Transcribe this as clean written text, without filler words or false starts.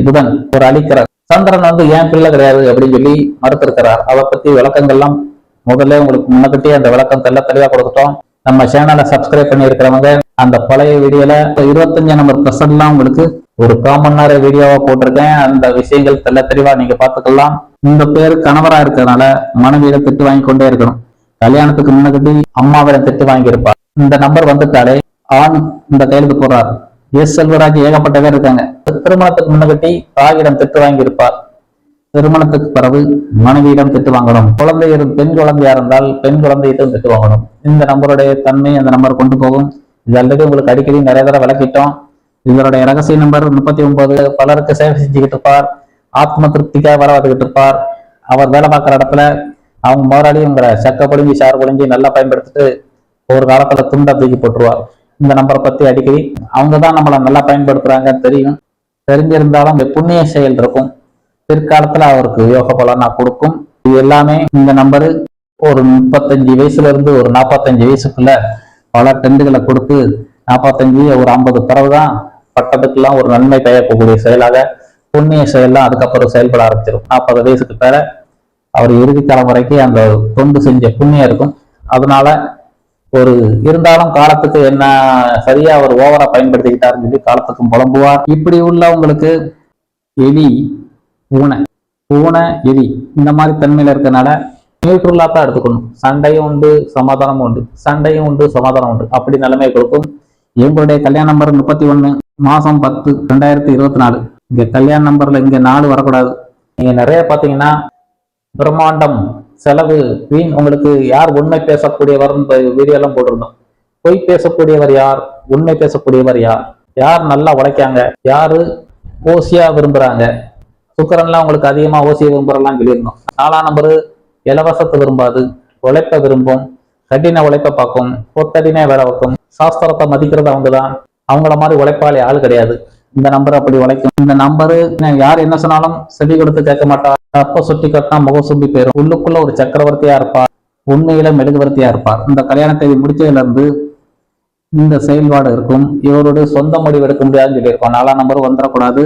புதன் ஒரு அழிக்கிறார். சந்திரன் ஏன் பிள்ளை கிடையாது அப்படின்னு சொல்லி மறுத்திருக்கிறார். அதை பத்தி விளக்கங்கள்லாம் முதல்ல உங்களுக்கு முன்னக்கிட்டே அந்த விளக்கம் தெளிவா கொடுத்துட்டோம். நம்ம சேனலை சப்ஸ்கிரைப் பண்ணி இருக்கிறவங்க அந்த பழைய வீடியோல 25 நம்பர் பிரசன்ட்லாம் உங்களுக்கு ஒரு காமன் நேர வீடியோவா போட்டிருக்கேன். அந்த விஷயங்கள் தெளிவா நீங்க பார்த்துக்கலாம். இந்த பேரு கணவரா இருக்கிறதுனால மனைவியில திட்டு வாங்கி கொண்டே இருக்கணும். கல்யாணத்துக்கு முன்னகட்டி அம்மாவிடம் திட்டு வாங்கி இருப்பார். இந்த நம்பர் வந்துட்டாலே ஆண் இந்த கையெழுத்து போடுறார். எஸ் செல்வராஜ் ஏகப்பட்ட பேர் இருக்காங்க. திருமணத்துக்கு முன்னகட்டி தாயிடம் திட்டு வாங்கி இருப்பார். திருமணத்துக்கு பிறகு மனைவியிடம் திட்டு வாங்கணும். பெண் குழந்தையா இருந்தால் பெண் குழந்தையிடம் திட்டு வாங்கணும். இந்த நம்பருடைய தன்மை அந்த நம்பர் கொண்டு போகும். இது ஆல்ரெடி உங்களுக்கு அடிக்கடி நிறைய தடவை விளக்கிட்டோம். இவருடைய ரகசிய நம்பர் 39. பலருக்கு சேவை செஞ்சுக்கிட்டு இருப்பார். ஆத்ம திருப்திக்காக வரவாதுகிட்டு இருப்பார். அவர் வேலை பார்க்குற இடத்துல அவங்க முதலாளிங்கிற சக்க பொழிஞ்சி சாறு பொழிஞ்சி நல்லா பயன்படுத்திட்டு ஒரு காலத்துல துண்டை தூக்கி போட்டுருவார். இந்த நம்பரை பத்தி அடிக்கடி அவங்கதான் நம்மளை நல்லா பயன்படுத்துறாங்க தெரியும். தெரிஞ்சிருந்தாலும் புண்ணிய செயல் இருக்கும். பிற்காலத்துல அவருக்கு யோக பலனா கொடுக்கும். இது எல்லாமே இந்த நம்பரு ஒரு 35 வயசுல இருந்து ஒரு 45 வயசுக்குள்ள பல டெண்டுகளை கொடுத்து 45 ஒரு 50 பிறகுதான் பட்டத்துக்கெல்லாம் ஒரு நன்மை பயக்கக்கூடிய செயலாக புண்ணிய செயல்லாம் அதுக்கப்புறம் செயல்பட ஆரம்பிச்சிடும். 40 வயசுக்கு பேர அவர் இறுதி காலம் வரைக்கும் அந்த தொண்டு செஞ்ச புண்ணியம் இருக்கும். அதனால ஒரு இருந்தாலும் காலத்துக்கு என்ன சரியா அவர் ஓவரா பயன்படுத்திக்கிட்டாருன்னு சொல்லி காலத்துக்கும் புலம்புவார். இப்படி உள்ளவங்களுக்கு எலி பூனை எலி இந்த மாதிரி தன்மையில இருக்கனால நியூட்ரலா தான் எடுத்துக்கணும். சண்டையும் உண்டு சமாதானமும் உண்டு, சண்டையும் உண்டு சமாதானம் உண்டு, அப்படி நிலைமை கொடுக்கும். எங்களுடைய கல்யாண நம்பர் 31 மாசம் 10 2024. இங்க கல்யாண நம்பர்ல இங்க 4 வரக்கூடாது. நீங்க நிறைய பாத்தீங்கன்னா பிரம்மாண்டம் செலவு வீண். உங்களுக்கு யார் உண்மை பேசக்கூடியவர் வீடியோ எல்லாம் போட்டிருந்தோம். பொய் பேசக்கூடியவர் யார், உண்மை பேசக்கூடியவர் யார், யார் நல்லா உழைக்காங்க, யாரு ஓசியா விரும்புறாங்க. சுக்கரன்லாம் உங்களுக்கு அதிகமா ஓசியை விரும்புறலாம் சொல்லியிருந்தோம். 4ஆம் நம்பரு இலவசத்தை விரும்பாது, உழைப்ப விரும்பும், கடின உழைப்ப பார்க்கும், பொத்தடினே வேலை வைக்கும். சாஸ்திரத்தை மதிக்கிறது அவங்கதான். அவங்கள மாதிரி உழைப்பாளி ஆள் கிடையாது. இந்த நம்பர் அப்படி உழைக்கும். இந்த நம்பரு யார் என்ன சொன்னாலும் செடி கொடுத்து கேட்க மாட்டார். அப்ப சுட்டி கட்டினா முகம் சும்பி போயிரும். உள்ளுக்குள்ள ஒரு சக்கரவர்த்தியா இருப்பார், உண்மையில மெழுகுவர்த்தியா இருப்பார். இந்த கல்யாண தேதி முடிச்சதுல இருந்து இந்த செயல்பாடு இருக்கும். இவருடைய சொந்த முடிவு எடுக்க முடியாதுன்னு சொல்லியிருக்கோம். 4ஆம் நம்பர் வந்துடக்கூடாது.